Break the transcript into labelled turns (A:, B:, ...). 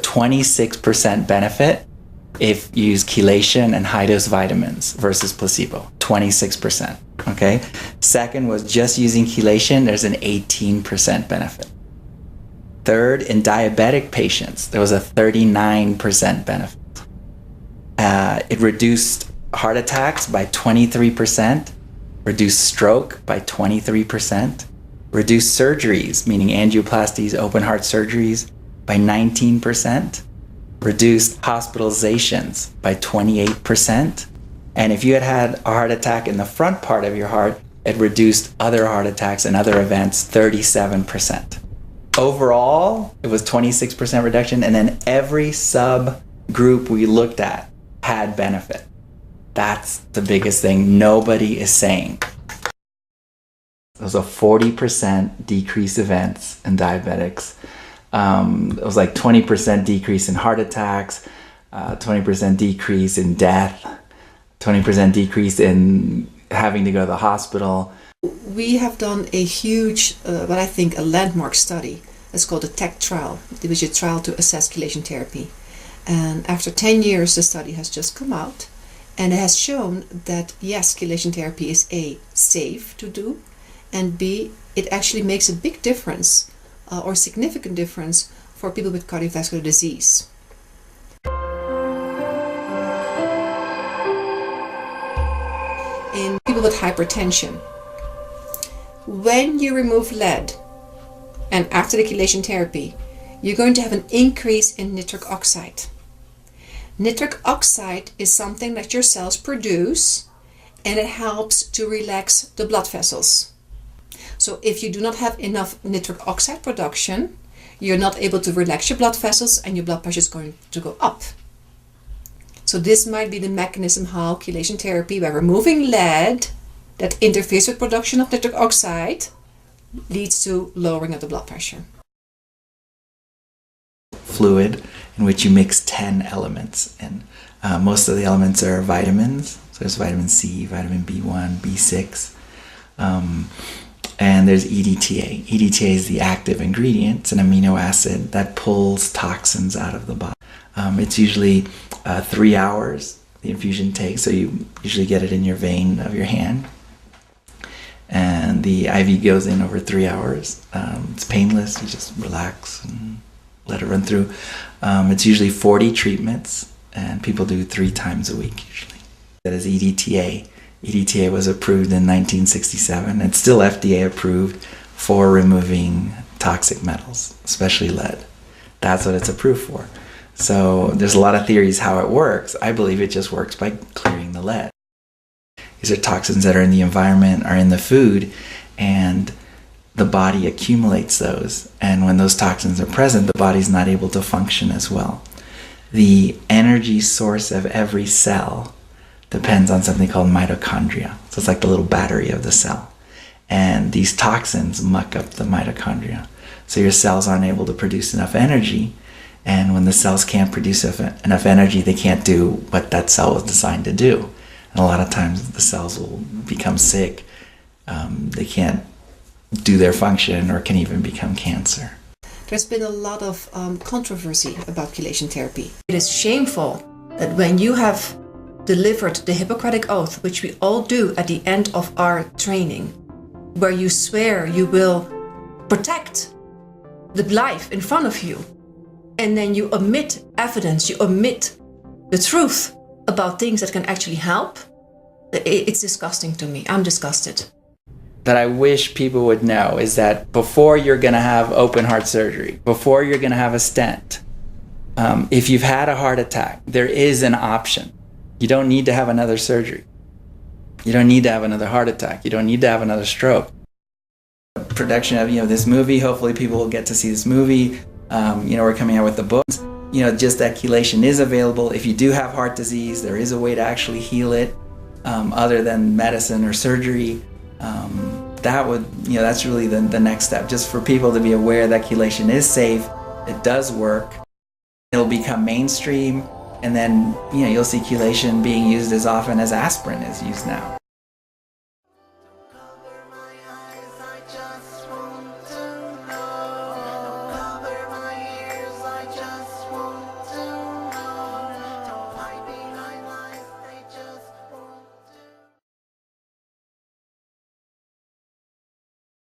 A: 26% benefit if you use chelation and high-dose vitamins versus placebo. 26%. Okay? Second was just using chelation, there's an 18% benefit. Third, in diabetic patients, there was a 39% benefit. It reduced heart attacks by 23%, reduced stroke by 23%, reduced surgeries, meaning angioplasties, open heart surgeries, by 19%, reduced hospitalizations by 28%, and if you had had a heart attack in the front part of your heart, it reduced other heart attacks and other events 37%. Overall, it was 26% reduction, and then every subgroup we looked at had benefit. That's the biggest thing nobody is saying. It was a 40% decrease events in diabetics. It was like 20% decrease in heart attacks, 20% decrease in death, 20% decrease in having to go to the hospital.
B: We have done a huge, what I think a landmark study. It's called the TACT trial. It was a trial to assess chelation therapy. And after 10 years, the study has just come out. And it has shown that yes, chelation therapy is A, safe to do, and B, it actually makes a big difference or significant difference for people with cardiovascular disease. In people with hypertension, when you remove lead and after the chelation therapy, you're going to have an increase in nitric oxide. Nitric oxide is something that your cells produce, and it helps to relax the blood vessels. So if you do not have enough nitric oxide production, you're not able to relax your blood vessels and your blood pressure is going to go up. So this might be the mechanism how chelation therapy, by removing lead that interferes with production of nitric oxide, leads to lowering of the blood pressure.
A: Fluid in which you mix 10 elements, and most of the elements are vitamins. So there's vitamin C, vitamin B1, B6, and there's EDTA. EDTA is the active ingredient. It's an amino acid that pulls toxins out of the body. It's usually 3 hours the infusion takes, so you usually get it in your vein of your hand. And the IV goes in over 3 hours. It's painless, you just relax and let it run through. It's usually 40 treatments, and people do 3 times a week usually. That is EDTA. EDTA was approved in 1967. It's still FDA approved for removing toxic metals, especially lead. That's what it's approved for. So there's a lot of theories how it works. I believe it just works by clearing the lead. These are toxins that are in the environment, are in the food, and the body accumulates those. And when those toxins are present, the body's not able to function as well. The energy source of every cell depends on something called mitochondria. So it's like the little battery of the cell. And these toxins muck up the mitochondria. So your cells aren't able to produce enough energy. And when the cells can't produce enough energy, they can't do what that cell was designed to do. And a lot of times the cells will become sick. They can't do their function or can even become cancer.
B: There's been a lot of controversy about chelation therapy. It is shameful that when you have delivered the Hippocratic Oath, which we all do at the end of our training, where you swear you will protect the life in front of you, and then you omit evidence, you omit the truth about things that can actually help, it's disgusting to me. I'm disgusted.
A: That I wish people would know is that before you're going to have open heart surgery, before you're going to have a stent, if you've had a heart attack, there is an option. You don't need to have another surgery. You don't need to have another heart attack. You don't need to have another stroke. Production of this movie, hopefully people will get to see this movie. We're coming out with the books. Just that chelation is available. If you do have heart disease, there is a way to actually heal it other than medicine or surgery. That's really the next step, just for people to be aware that chelation is safe, it does work, it'll become mainstream, and then you'll see chelation being used as often as aspirin is used now.